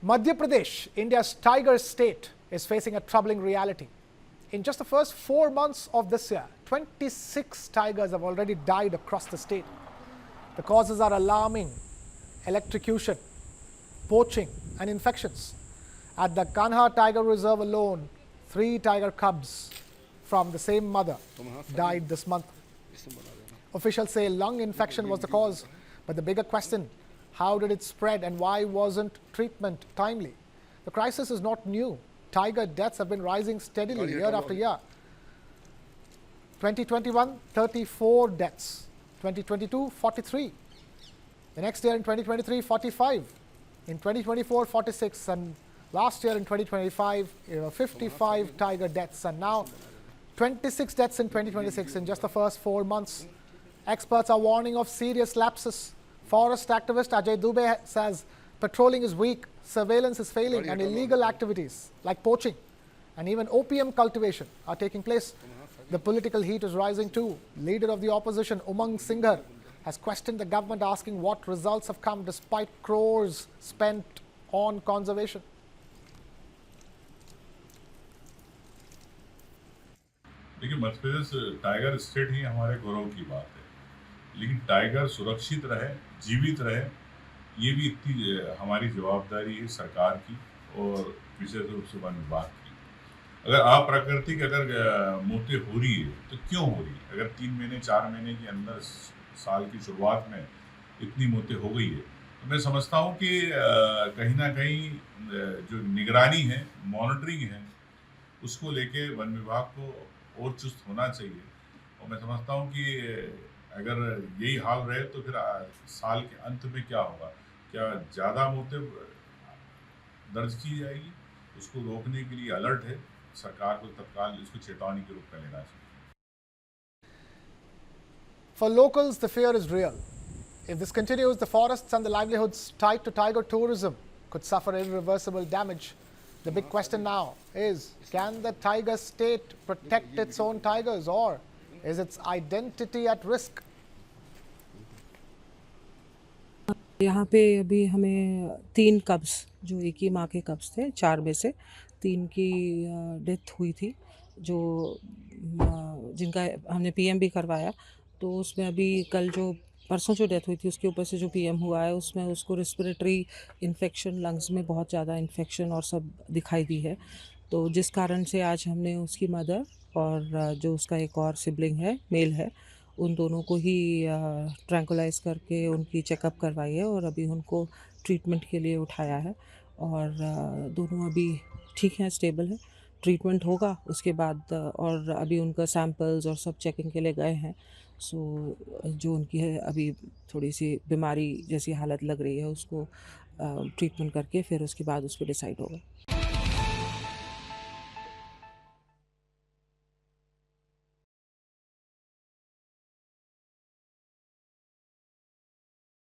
Madhya Pradesh, India's tiger state, is facing a troubling reality. In just the first 4 months of this year, 26 tigers have already died across the state. The causes are alarming: electrocution, poaching, and infections. At the Kanha Tiger Reserve alone, 3 tiger cubs from the same mother died this month. Officials say lung infection was the cause, but the bigger question: how did it spread and why wasn't treatment timely? The crisis is not new. Tiger deaths have been rising steadily year after year. 2021, 34 deaths. 2022, 43. The next year in 2023, 45. In 2024, 46. And last year in 2025, 55 tiger deaths. And now 26 deaths in 2026 in just the first 4 months. Experts are warning of serious lapses. Forest activist Ajay Dubey says patrolling is weak, surveillance is failing, and illegal activities like poaching and even opium cultivation are taking place. The political heat is rising too. Leader of the opposition, Umang Singhar, has questioned the government, asking what results have come despite crores spent on conservation. देखिए, Madhya Pradesh tiger state ही हमारे गौरव की बात है, लेकिन tiger सुरक्षित रहे, जीवित रहे, ये भी इतनी हमारी जवाबदारी है सरकार की और विशेष रूप से वन विभाग की। अगर अप्राकृतिक मौतें हो रही है तो क्यों हो रही है? अगर 3 महीने 4 महीने के अंदर साल की शुरुआत में इतनी मौतें हो गई है, तो मैं समझता हूँ कि कहीं ना कहीं जो निगरानी है, मॉनिटरिंग है, उसको लेके वन विभाग को और चुस्त होना चाहिए। और मैं समझता हूँ कि अगर यही हाल रहे तो फिर साल के अंत में क्या होगा? क्या ज़्यादा मौतें दर्ज की जाएगी? उसको रोकने के लिए अलर्ट है, सरकार को तत्काल इसको चेतावनी के रूप में लेना चाहिए। For locals, the fear is real. If this continues, the forests and the livelihoods tied to tiger tourism could suffer irreversible damage. The big question now is, can the tiger state protect its own tigers, or is its identity at risk? यहाँ पे अभी हमें 3 कब्स, जो एक ही माँ के कब्स थे, 4 में से 3 की डेथ हुई थी, जो जिनका हमने पीएम भी करवाया। तो उसमें अभी कल जो परसों जो डेथ हुई थी, उसके ऊपर से जो पीएम हुआ है, उसमें उसको रेस्पिरेटरी इन्फेक्शन, लंग्स में बहुत ज़्यादा इन्फेक्शन और सब दिखाई दी है। तो जिस कारण से आज हमने उसकी मदर और जो उसका एक और सिबलिंग है, मेल है, उन दोनों को ही ट्रैंकुलाइज करके उनकी चेकअप करवाई है और अभी उनको ट्रीटमेंट के लिए उठाया है। और दोनों अभी ठीक हैं, स्टेबल हैं। ट्रीटमेंट होगा उसके बाद, और अभी उनका सैंपल्स और सब चेकिंग के लिए गए हैं। सो जो उनकी है अभी थोड़ी सी बीमारी जैसी हालत लग रही है, उसको ट्रीटमेंट करके फिर उसके बाद उस पर डिसाइड होगा।